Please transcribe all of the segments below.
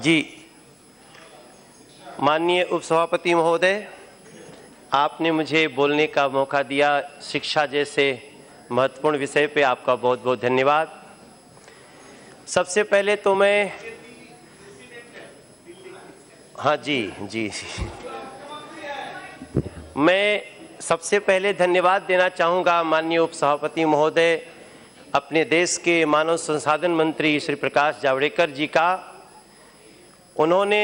जी, माननीय उपसभापति महोदय, आपने मुझे बोलने का मौका दिया शिक्षा जैसे महत्वपूर्ण विषय पे। आपका बहुत बहुत धन्यवाद। सबसे पहले तो मैं मैं सबसे पहले धन्यवाद देना चाहूँगा माननीय उपसभापति महोदय, अपने देश के मानव संसाधन मंत्री श्री प्रकाश जावड़ेकर जी का। उन्होंने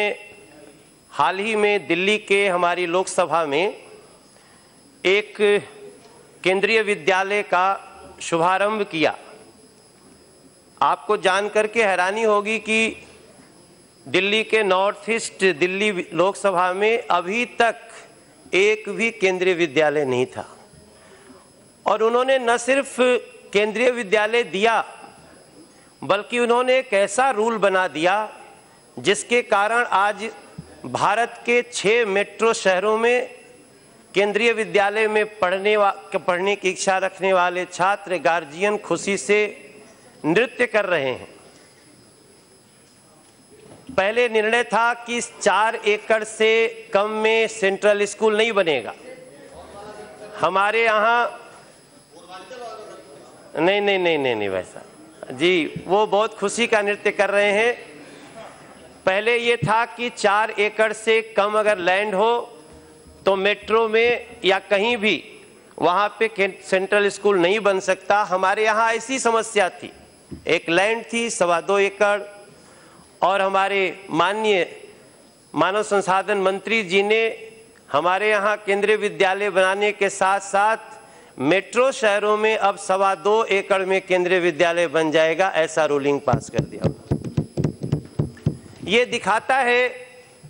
हाल ही में दिल्ली के हमारी लोकसभा में एक केंद्रीय विद्यालय का शुभारंभ किया। आपको जानकर के हैरानी होगी कि दिल्ली के नॉर्थ ईस्ट दिल्ली लोकसभा में अभी तक एक भी केंद्रीय विद्यालय नहीं था। और उन्होंने न सिर्फ केंद्रीय विद्यालय दिया, बल्कि उन्होंने एक ऐसा रूल बना दिया जिसके कारण आज भारत के 6 मेट्रो शहरों में केंद्रीय विद्यालय में पढ़ने की इच्छा रखने वाले छात्र गार्जियन खुशी से नृत्य कर रहे हैं। पहले निर्णय था कि 4 एकड़ से कम में सेंट्रल स्कूल नहीं बनेगा। हमारे यहाँ नहीं वैसा जी, वो बहुत खुशी का नृत्य कर रहे हैं। पहले ये था कि 4 एकड़ से कम अगर लैंड हो तो मेट्रो में या कहीं भी वहाँ पे सेंट्रल स्कूल नहीं बन सकता। हमारे यहाँ ऐसी समस्या थी, एक लैंड थी 2.25 एकड़, और हमारे माननीय मानव संसाधन मंत्री जी ने हमारे यहाँ केंद्रीय विद्यालय बनाने के साथ साथ मेट्रो शहरों में अब 2.25 एकड़ में केंद्रीय विद्यालय बन जाएगा, ऐसा रूलिंग पास कर दिया। ये दिखाता है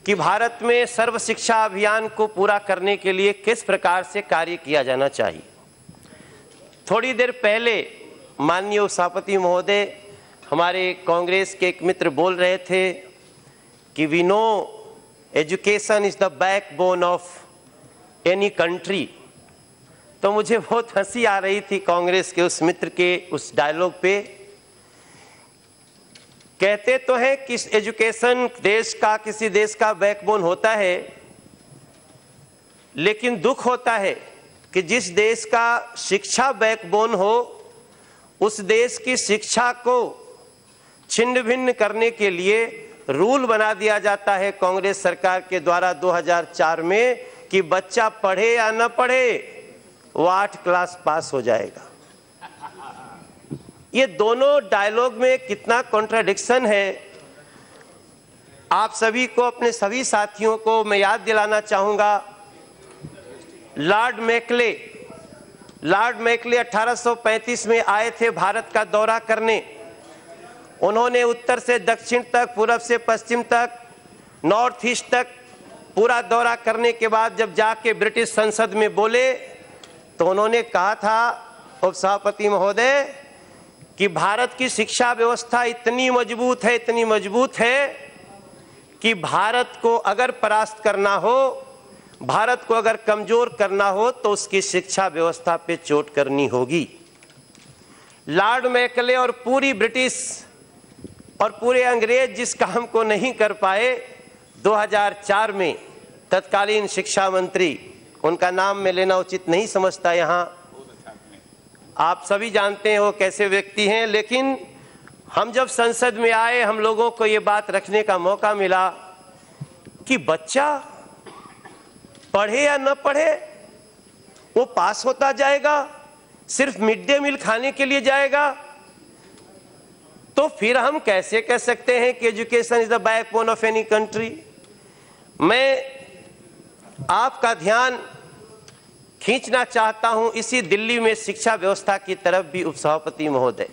कि भारत में सर्व शिक्षा अभियान को पूरा करने के लिए किस प्रकार से कार्य किया जाना चाहिए। थोड़ी देर पहले माननीय उपसभापति महोदय, हमारे कांग्रेस के एक मित्र बोल रहे थे कि we know education is the backbone of any country. तो मुझे बहुत हंसी आ रही थी कांग्रेस के उस मित्र के उस डायलॉग पे। कहते तो हैं कि एजुकेशन देश का, किसी देश का बैकबोन होता है, लेकिन दुख होता है कि जिस देश का शिक्षा बैकबोन हो, उस देश की शिक्षा को छिन्न भिन्न करने के लिए रूल बना दिया जाता है कांग्रेस सरकार के द्वारा 2004 में कि बच्चा पढ़े या न पढ़े वो 8 क्लास पास हो जाएगा। ये दोनों डायलॉग में कितना कॉन्ट्राडिक्शन है। आप सभी को, अपने सभी साथियों को मैं याद दिलाना चाहूंगा, लॉर्ड मैकले 1835 में आए थे भारत का दौरा करने। उन्होंने उत्तर से दक्षिण तक, पूरब से पश्चिम तक, नॉर्थ ईस्ट तक पूरा दौरा करने के बाद जब जाके ब्रिटिश संसद में बोले तो उन्होंने कहा था, उपसभापति महोदय, कि भारत की शिक्षा व्यवस्था इतनी मजबूत है कि भारत को अगर परास्त करना हो, भारत को अगर कमजोर करना हो तो उसकी शिक्षा व्यवस्था पे चोट करनी होगी। लॉर्ड मैकले और पूरी ब्रिटिश और पूरे अंग्रेज जिस काम को नहीं कर पाए, 2004 में तत्कालीन शिक्षा मंत्री, उनका नाम मैं लेना उचित नहीं समझता यहाँ, आप सभी जानते हैं वो कैसे व्यक्ति हैं, लेकिन हम जब संसद में आए, हम लोगों को ये बात रखने का मौका मिला कि बच्चा पढ़े या न पढ़े वो पास होता जाएगा, सिर्फ मिड डे मील खाने के लिए जाएगा। तो फिर हम कैसे कह सकते हैं कि education is the backbone of any country. मैं आपका ध्यान खींचना चाहता हूं इसी दिल्ली में शिक्षा व्यवस्था की तरफ भी, उपसभापति महोदय।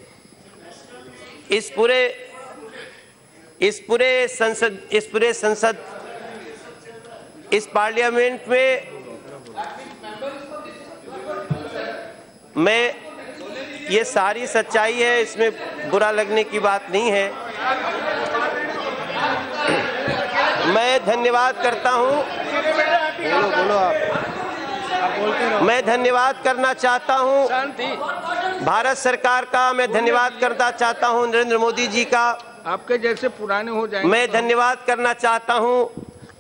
इस पार्लियामेंट में मैं, ये सारी सच्चाई है, इसमें बुरा लगने की बात नहीं है। मैं धन्यवाद करता हूं, बोलो आप। मैं धन्यवाद करना चाहता हूं भारत सरकार का, मैं धन्यवाद करना चाहता हूं नरेंद्र मोदी जी का, आपके जैसे पुराने हो जाएंगे। मैं धन्यवाद करना चाहता हूं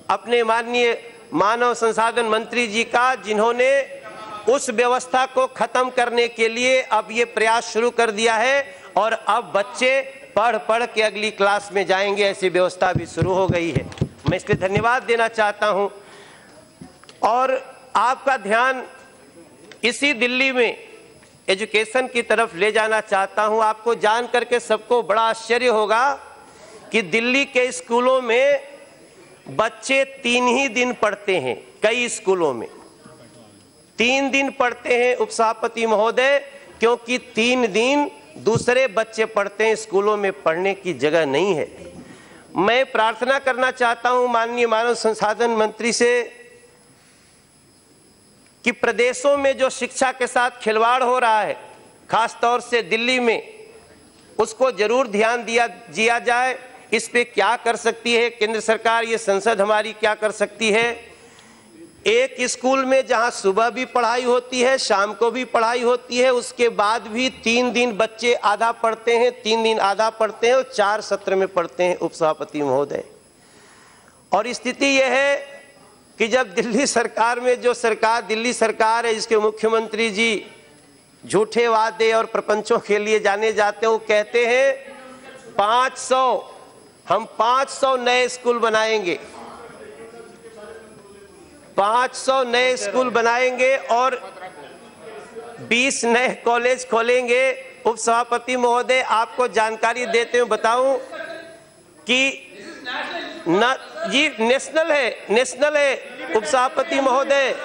अपने माननीय मानव संसाधन मंत्री जी का, जिन्होंने उस व्यवस्था को खत्म करने के लिए अब ये प्रयास शुरू कर दिया है और अब बच्चे पढ़ पढ़ के अगली क्लास में जाएंगे, ऐसी व्यवस्था भी शुरू हो गई है। मैं इसलिए धन्यवाद देना चाहता हूं और आपका ध्यान इसी दिल्ली में एजुकेशन की तरफ ले जाना चाहता हूं। आपको जान करके सबको बड़ा आश्चर्य होगा कि दिल्ली के स्कूलों में बच्चे 3 ही दिन पढ़ते हैं। कई स्कूलों में 3 दिन पढ़ते हैं उपसभापति महोदय, क्योंकि 3 दिन दूसरे बच्चे पढ़ते हैं, स्कूलों में पढ़ने की जगह नहीं है। मैं प्रार्थना करना चाहता हूं माननीय मानव संसाधन मंत्री से कि प्रदेशों में जो शिक्षा के साथ खिलवाड़ हो रहा है, खास तौर से दिल्ली में, उसको जरूर ध्यान दिया जाए। इस पे क्या कर सकती है केंद्र सरकार, ये संसद हमारी क्या कर सकती है। एक स्कूल में जहां सुबह भी पढ़ाई होती है, शाम को भी पढ़ाई होती है, उसके बाद भी 3 दिन बच्चे आधा पढ़ते हैं, 3 दिन आधा पढ़ते हैं और 4 सत्र में पढ़ते हैं उपसभापति महोदय। और स्थिति यह है कि जब दिल्ली सरकार में जो सरकार दिल्ली सरकार है, जिसके मुख्यमंत्री जी झूठे वादे और प्रपंचों के लिए जाने जाते हैं, वो कहते हैं 500 नए स्कूल बनाएंगे, 500 नए स्कूल बनाएंगे और 20 नए कॉलेज खोलेंगे। उपसभापति महोदय, आपको जानकारी देते हुए बताऊं कि ये नेशनल है उपसभापति महोदय,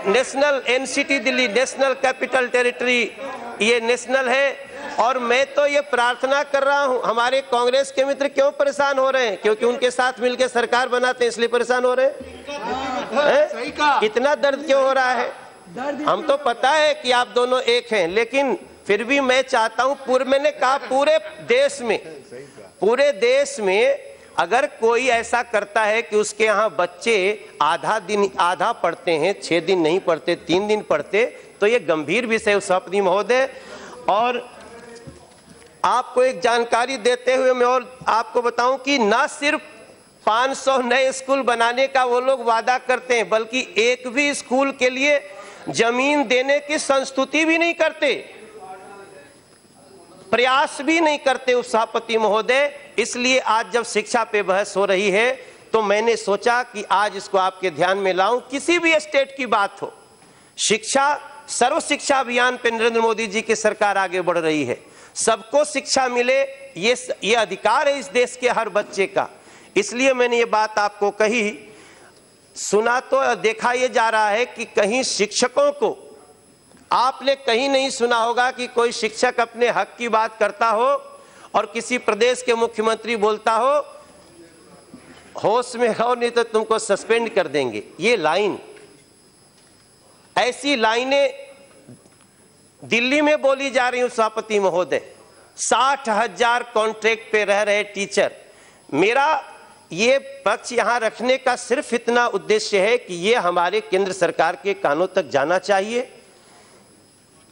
national NCT Delhi, national capital territory, ये नेशनल है। और मैं तो ये प्रार्थना कर रहा हूं, हमारे कांग्रेस के मित्र क्यों परेशान हो रहे हैं? क्योंकि उनके साथ मिलकर सरकार बनाते हैं, इसलिए परेशान हो रहे हैं। इतना दर्द क्यों हो रहा है? हम तो पता है कि आप दोनों एक हैं, लेकिन फिर भी मैं चाहता हूं, मैंने कहा पूरे देश में अगर कोई ऐसा करता है कि उसके यहाँ बच्चे आधा पढ़ते हैं, 6 दिन नहीं पढ़ते, 3 दिन पढ़ते, तो ये गंभीर विषय उपसभापति महोदय। और आपको एक जानकारी देते हुए मैं और आपको बताऊं कि न सिर्फ 500 नए स्कूल बनाने का वो लोग वादा करते हैं, बल्कि एक भी स्कूल के लिए जमीन देने की संस्तुति भी नहीं करते, प्रयास भी नहीं करते उपसभापति महोदय। इसलिए आज जब शिक्षा पे बहस हो रही है तो मैंने सोचा कि आज इसको आपके ध्यान में लाऊं। किसी भी स्टेट की बात हो, शिक्षा, सर्व शिक्षा अभियान पे नरेंद्र मोदी जी की सरकार आगे बढ़ रही है। सबको शिक्षा मिले, ये अधिकार है इस देश के हर बच्चे का। इसलिए मैंने ये बात आपको कही। सुना तो देखा ये जा रहा है कि कहीं शिक्षकों को, आपने कहीं नहीं सुना होगा कि कोई शिक्षक अपने हक की बात करता हो और किसी प्रदेश के मुख्यमंत्री बोलता हो होश में रहो नहीं तो तुमको सस्पेंड कर देंगे। ये लाइन, ऐसी लाइनें दिल्ली में बोली जा रही हूं सभापति महोदय। 60,000 कॉन्ट्रैक्ट पे रह रहे टीचर। मेरा ये पक्ष यहां रखने का सिर्फ इतना उद्देश्य है कि ये हमारे केंद्र सरकार के कानों तक जाना चाहिए।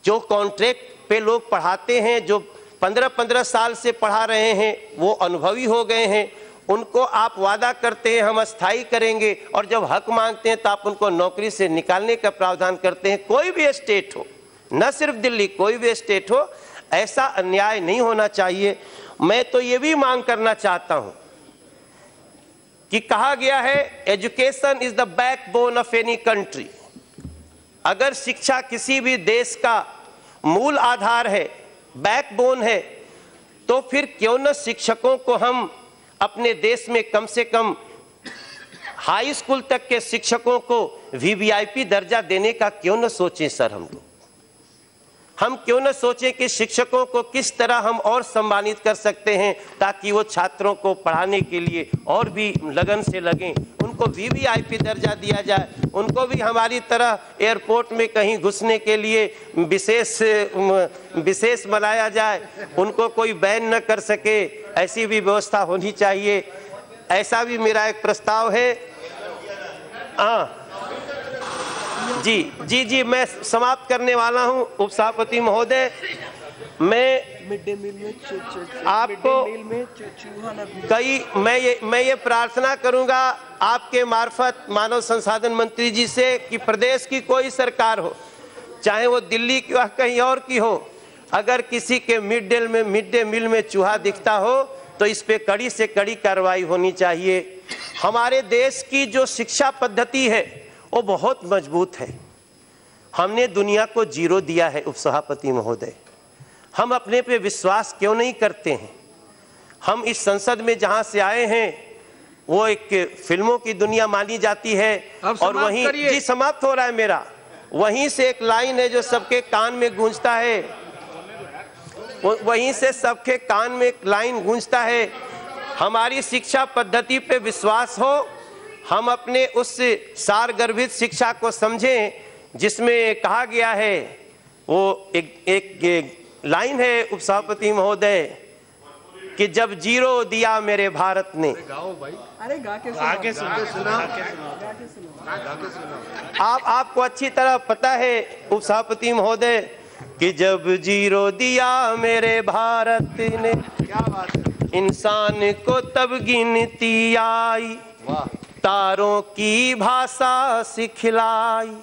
जो कॉन्ट्रैक्ट पे लोग पढ़ाते हैं, जो 15-15 साल से पढ़ा रहे हैं, वो अनुभवी हो गए हैं, उनको आप वादा करते हैं हम अस्थायी करेंगे और जब हक मांगते हैं तो आप उनको नौकरी से निकालने का प्रावधान करते हैं। कोई भी स्टेट हो, न सिर्फ दिल्ली, कोई भी स्टेट हो, ऐसा अन्याय नहीं होना चाहिए। मैं तो ये भी मांग करना चाहता हूं कि कहा गया है education is the backbone of any country. अगर शिक्षा किसी भी देश का मूल आधार है, बैकबोन है, तो फिर क्यों न शिक्षकों को हम अपने देश में कम से कम हाई स्कूल तक के शिक्षकों को वीवीआईपी दर्जा देने का क्यों न सोचें सर। हम क्यों न सोचें कि शिक्षकों को किस तरह हम और सम्मानित कर सकते हैं ताकि वो छात्रों को पढ़ाने के लिए और भी लगन से लगें, उनको वीवीआईपी दर्जा दिया जाए, उनको भी हमारी तरह एयरपोर्ट में कहीं घुसने के लिए विशेष बनाया जाए, उनको कोई बैन न कर सके, ऐसी भी व्यवस्था होनी चाहिए। ऐसा भी मेरा एक प्रस्ताव है। जी, मैं समाप्त करने वाला हूं उपसभापति महोदय। मैं मिड डे मील में आपको मैं ये प्रार्थना करूंगा आपके मार्फत मानव संसाधन मंत्री जी से कि प्रदेश की कोई सरकार हो, चाहे वो दिल्ली की या कहीं और की हो, अगर किसी के मिड डे मील में चूहा दिखता हो तो इस पे कड़ी से कड़ी कार्रवाई होनी चाहिए। हमारे देश की जो शिक्षा पद्धति है वो बहुत मजबूत है। हमने दुनिया को 0 दिया है उपसभापति महोदय। हम अपने पे विश्वास क्यों नहीं करते हैं? हम इस संसद में जहां से आए हैं वो एक फिल्मों की दुनिया मानी जाती है और वहीं जी समाप्त हो रहा है मेरा, वहीं से एक लाइन है जो सबके कान में गूंजता है, वहीं से सबके कान में एक लाइन गूंजता है, हमारी शिक्षा पद्धति पे विश्वास हो, हम अपने उस सार गर्भित शिक्षा को समझें जिसमें कहा गया है, वो एक लाइन है उपसभापति महोदय कि जब 0 दिया मेरे भारत ने। अरे गा के सुना। आपको अच्छी तरह पता है उपसभापति महोदय कि जब 0 दिया मेरे भारत ने, क्या बात है, इंसान को तब गिनती आई, तारों की भाषा सिखलाई,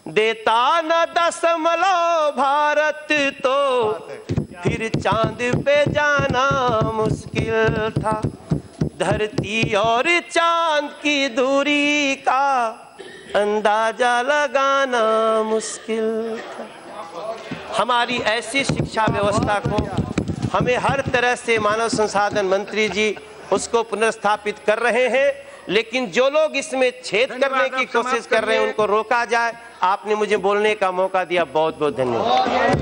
देता न दशमलव भारत तो फिर चांद पे जाना मुश्किल था, धरती और चांद की दूरी का अंदाजा लगाना मुश्किल था। हमारी ऐसी शिक्षा व्यवस्था को हमें हर तरह से मानव संसाधन मंत्री जी उसको पुनर्स्थापित कर रहे हैं, लेकिन जो लोग इसमें छेद करने की कोशिश कर रहे हैं उनको रोका जाए। आपने मुझे बोलने का मौका दिया, बहुत बहुत धन्यवाद।